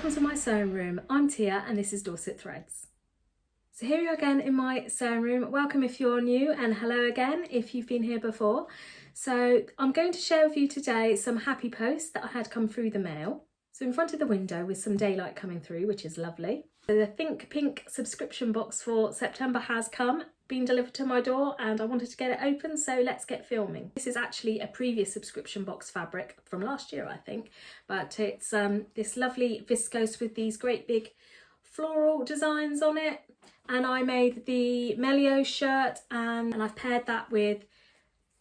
Welcome to my sewing room. I'm Tia and this is Dorset.Threads. So here we are again in my sewing room. Welcome if you're new and hello again if you've been here before. So I'm going to share with you today some happy posts that I had come through the mail. So in front of the window with some daylight coming through, which is lovely. So the Think Pink subscription box for September has been delivered to my door and I wanted to get it open, so let's get filming. This is actually a previous subscription box fabric from last year, I think, but it's this lovely viscose with these great big floral designs on it, and I made the Kalle Shirt and I've paired that with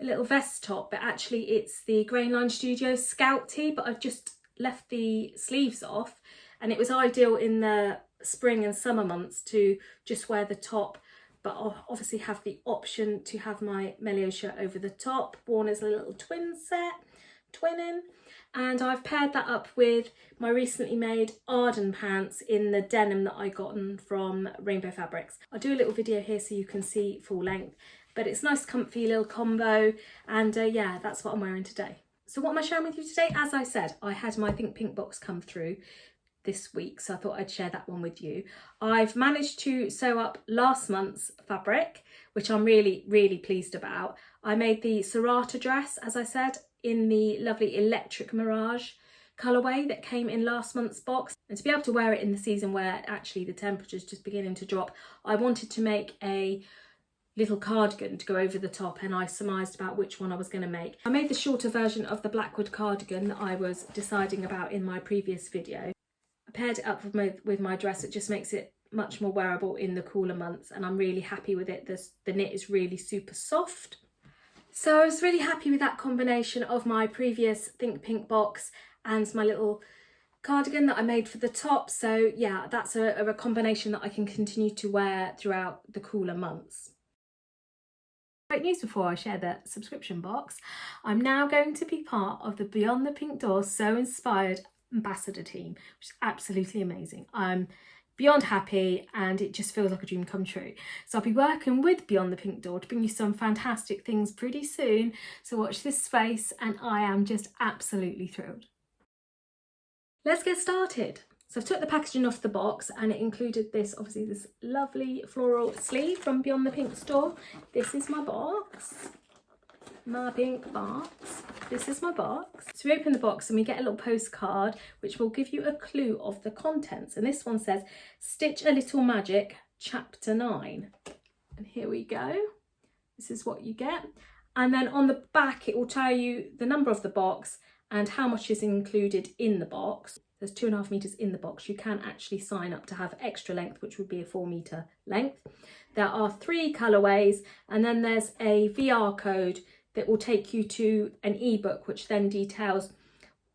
a little vest top, but actually it's the Grainline Studio Scout tee, but I've just left the sleeves off, and it was ideal in the spring and summer months to just wear the top, but I'll obviously have the option to have my Kalle shirt over the top, worn as a little twinning, and I've paired that up with my recently made Arden pants in the denim that I gotten from Rainbow Fabrics. I'll do a little video here so you can see full length, but it's a nice comfy little combo, and yeah, that's what I'm wearing today. So what am I sharing with you today? As I said, I had my Think Pink box come through this week, so I thought I'd share that one with you. I've managed to sew up last month's fabric, which I'm really pleased about. I made the Serrata dress, as I said, in the lovely Electric Mirage colourway that came in last month's box. And to be able to wear it in the season where actually the temperature's just beginning to drop, I wanted to make a little cardigan to go over the top, and I surmised about which one I was going to make. I made the shorter version of the Blackwood cardigan that I was deciding about in my previous video. I paired it up with my dress. It just makes it much more wearable in the cooler months, and I'm really happy with it. The knit is really super soft. So I was really happy with that combination of my previous Think Pink box and my little cardigan that I made for the top. So yeah, that's a combination that I can continue to wear throughout the cooler months. Great news before I share the subscription box. I'm now going to be part of the Beyond the Pink Door So Inspired ambassador team, which is absolutely amazing. I'm beyond happy and it just feels like a dream come true. So I'll be working with Beyond the Pink Door to bring you some fantastic things pretty soon. So watch this space, and I am just absolutely thrilled. Let's get started. So I've took the packaging off the box, and it included this, obviously this lovely floral sleeve from Beyond the Pink Store. This is my box, my pink box. This is my box. So we open the box and we get a little postcard which will give you a clue of the contents. And this one says, Stitch a Little Magic, Chapter 9. And here we go. This is what you get. And then on the back it will tell you the number of the box and how much is included in the box. There's 2.5 meters in the box. You can actually sign up to have extra length, which would be a 4 meter length. There are 3 colorways, and then there's a VR code that will take you to an ebook, which then details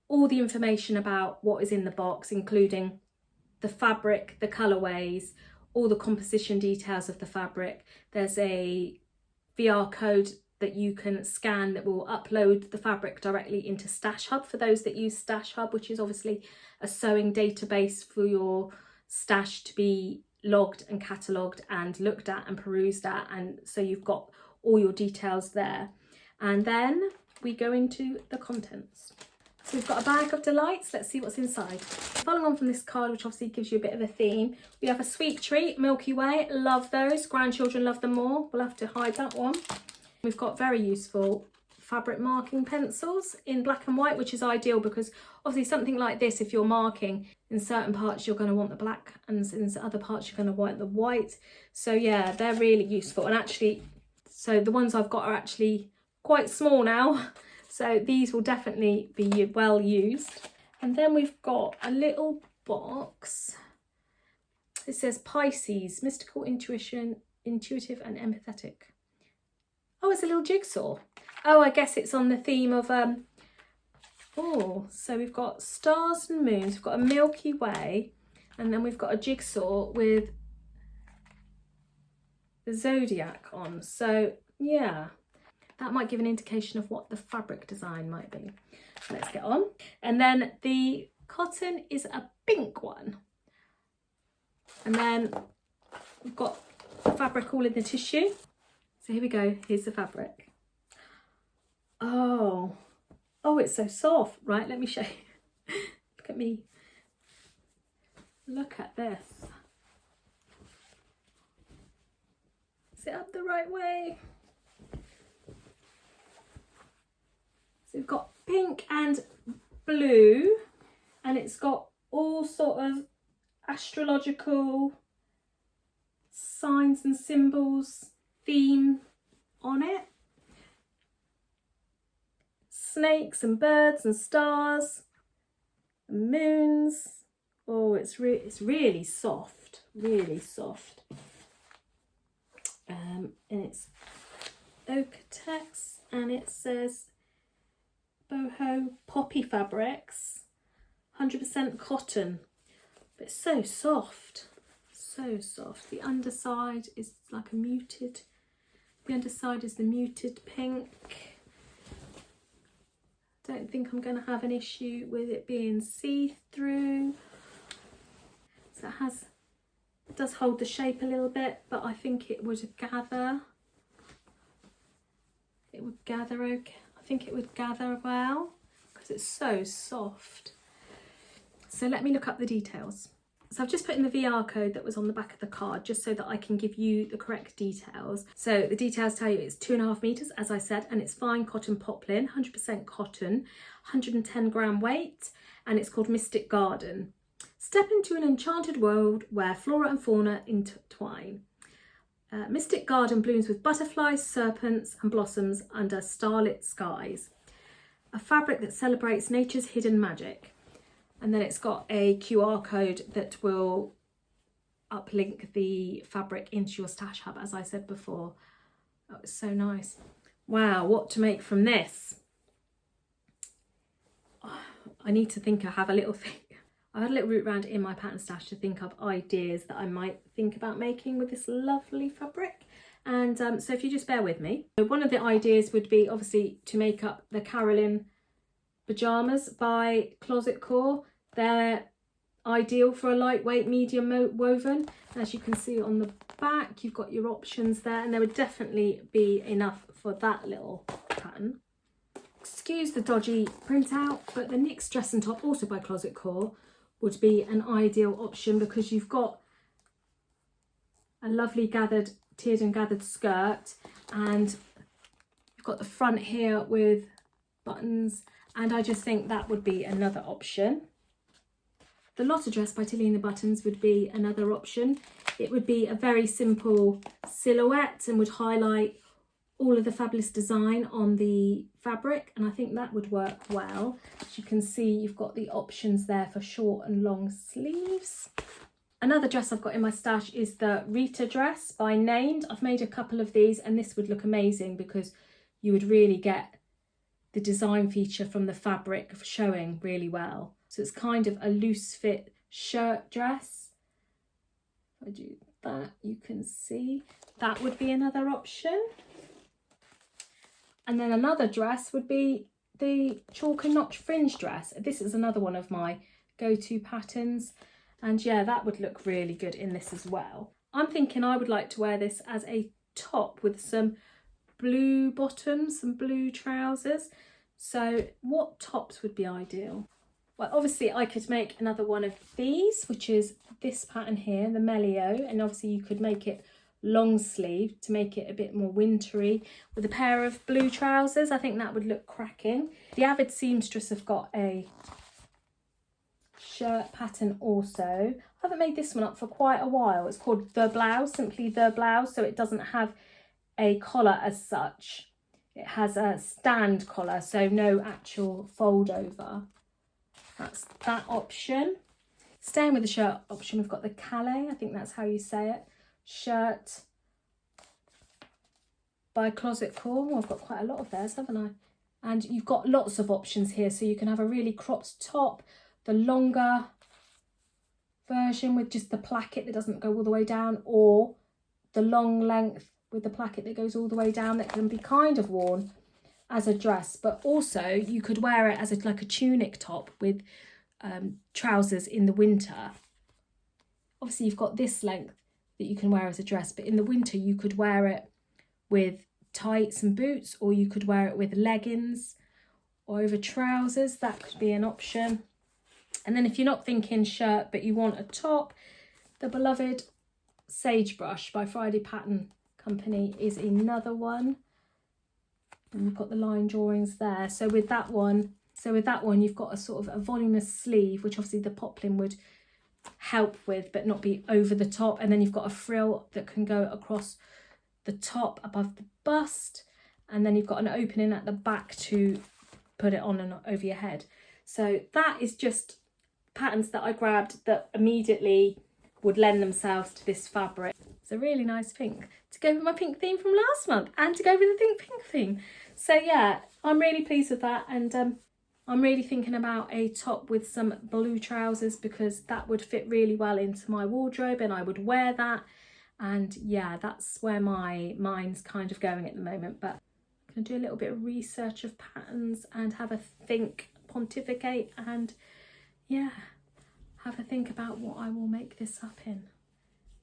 all the information about what is in the box, including the fabric, the colorways, all the composition details of the fabric. There's a VR code that you can scan that will upload the fabric directly into Stash Hub for those that use Stash Hub, which is obviously a sewing database for your stash to be logged and catalogued and looked at and perused at, and so you've got all your details there. And then we go into the contents. So we've got a bag of delights. Let's see what's inside. Following on from this card, which obviously gives you a bit of a theme, we have a sweet treat, Milky Way. Love those. Grandchildren love them more. We'll have to hide that one. We've got very useful fabric marking pencils in black and white, which is ideal because obviously something like this, if you're marking in certain parts you're going to want the black, and in other parts you're going to want the white. So yeah, they're really useful. And actually, so the ones I've got are actually quite small now, so these will definitely be well used. And then we've got a little box. It says Pisces, mystical intuition, intuitive and empathetic. Oh, it's a little jigsaw. Oh, I guess it's on the theme of oh, so we've got stars and moons, we've got a Milky Way, and then we've got a jigsaw with the zodiac on. So yeah, that might give an indication of what the fabric design might be. Let's get on. And then the cotton is a pink one. And then we've got the fabric all in the tissue. So here we go, here's the fabric. Oh, it's so soft. Right, let me show you. Look at me. Look at this. Is it up the right way? So we've got pink and blue, and it's got all sort of astrological signs and symbols theme on it. Snakes and birds and stars and moons. Oh, it's really soft, really soft. And it's oak text, and it says boho poppy fabrics, 100% cotton. But it's so soft, so soft. The underside is like a muted, the underside is the muted pink. Don't think I'm going to have an issue with it being see-through. So it does hold the shape a little bit, but I think it would gather. It would gather okay. I think it would gather well because it's so soft. So let me look up the details. So I've just put in the VR code that was on the back of the card just so that I can give you the correct details. So the details tell you it's 2.5 meters, as I said, and it's fine cotton poplin, 100% cotton, 110 gram weight, and it's called Mystic Garden. Step into an enchanted world where flora and fauna intertwine. Mystic Garden blooms with butterflies, serpents and blossoms under starlit skies. A fabric that celebrates nature's hidden magic. And then it's got a QR code that will uplink the fabric into your stash hub, as I said before. That was so nice. Wow, what to make from this? I need to think. I have a little think. I had a little route around in my pattern stash to think of ideas that I might think about making with this lovely fabric. And so if you just bear with me. So one of the ideas would be obviously to make up the Carolyn pyjamas by Closet Core. They're ideal for a lightweight medium woven. As you can see on the back, you've got your options there, and there would definitely be enough for that little pattern. Excuse the dodgy printout, but the NYX dress and top, also by Closet Core, would be an ideal option because you've got a lovely tiered and gathered skirt, and you've got the front here with buttons, and I just think that would be another option. The Lotta dress by Tilly and the Buttons would be another option. It would be a very simple silhouette and would highlight all of the fabulous design on the fabric, and I think that would work well. As you can see, you've got the options there for short and long sleeves. Another dress I've got in my stash is the Rita dress by Named. I've made a couple of these, and this would look amazing because you would really get the design feature from the fabric showing really well. So it's kind of a loose fit shirt dress. If I do that, you can see that would be another option. And then another dress would be the chalk and notch fringe dress. This is another one of my go-to patterns. And yeah, that would look really good in this as well. I'm thinking I would like to wear this as a top with some blue bottoms, some blue trousers. So what tops would be ideal? Well, obviously I could make another one of these, which is this pattern here, the Melio, and obviously you could make it long sleeve to make it a bit more wintry with a pair of blue trousers. I think that would look cracking. The Avid seamstress have got a shirt pattern also. I haven't made this one up for quite a while. It's called The Blouse, simply The Blouse, so it doesn't have a collar as such. It has a stand collar, so no actual fold over. That's that option. Staying with the shirt option, we've got the Kalle, I think that's how you say it, shirt by Closet Core. Well, I've got quite a lot of theirs, haven't I? And you've got lots of options here, so you can have a really cropped top, the longer version with just the placket that doesn't go all the way down, or the long length with the placket that goes all the way down that can be kind of worn as a dress, but also you could wear it as like a tunic top with trousers in the winter. Obviously you've got this length that you can wear as a dress, but in the winter you could wear it with tights and boots, or you could wear it with leggings or over trousers. That could be an option. And then if you're not thinking shirt but you want a top, the beloved Sagebrush by Friday Pattern Company is another one. And you've got the line drawings there. So with that one you've got a sort of a voluminous sleeve, which obviously the poplin would help with, but not be over the top. And then you've got a frill that can go across the top above the bust, and then you've got an opening at the back to put it on and over your head. So that is just patterns that I grabbed that immediately would lend themselves to this fabric. It's a really nice pink to go with my pink theme from last month and to go with the pink theme. So yeah, I'm really pleased with that, and I'm really thinking about a top with some blue trousers, because that would fit really well into my wardrobe and I would wear that. And yeah, that's where my mind's kind of going at the moment. But I'm going to do a little bit of research of patterns and have a think, pontificate, and yeah, have a think about what I will make this up in.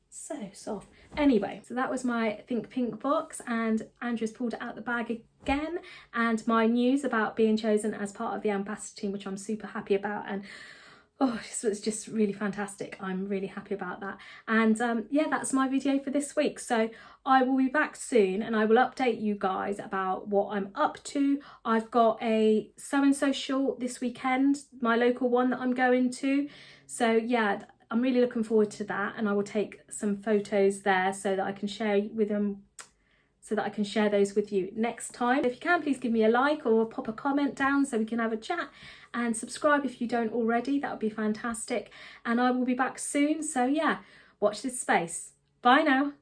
So soft. Anyway, so that was my Think Pink box, and Andrew's pulled it out the bag again, and my news about being chosen as part of the ambassador team, which I'm super happy about. And oh, it's just really fantastic. I'm really happy about that. And yeah, that's my video for this week. So I will be back soon and I will update you guys about what I'm up to. I've got a sewing social this weekend, my local one that I'm going to. So yeah, I'm really looking forward to that, and I will take some photos there so that I can share with them, so that I can share those with you next time. If you can, please give me a like or pop a comment down so we can have a chat, and subscribe if you don't already. That would be fantastic. And I will be back soon. So yeah, watch this space. Bye now.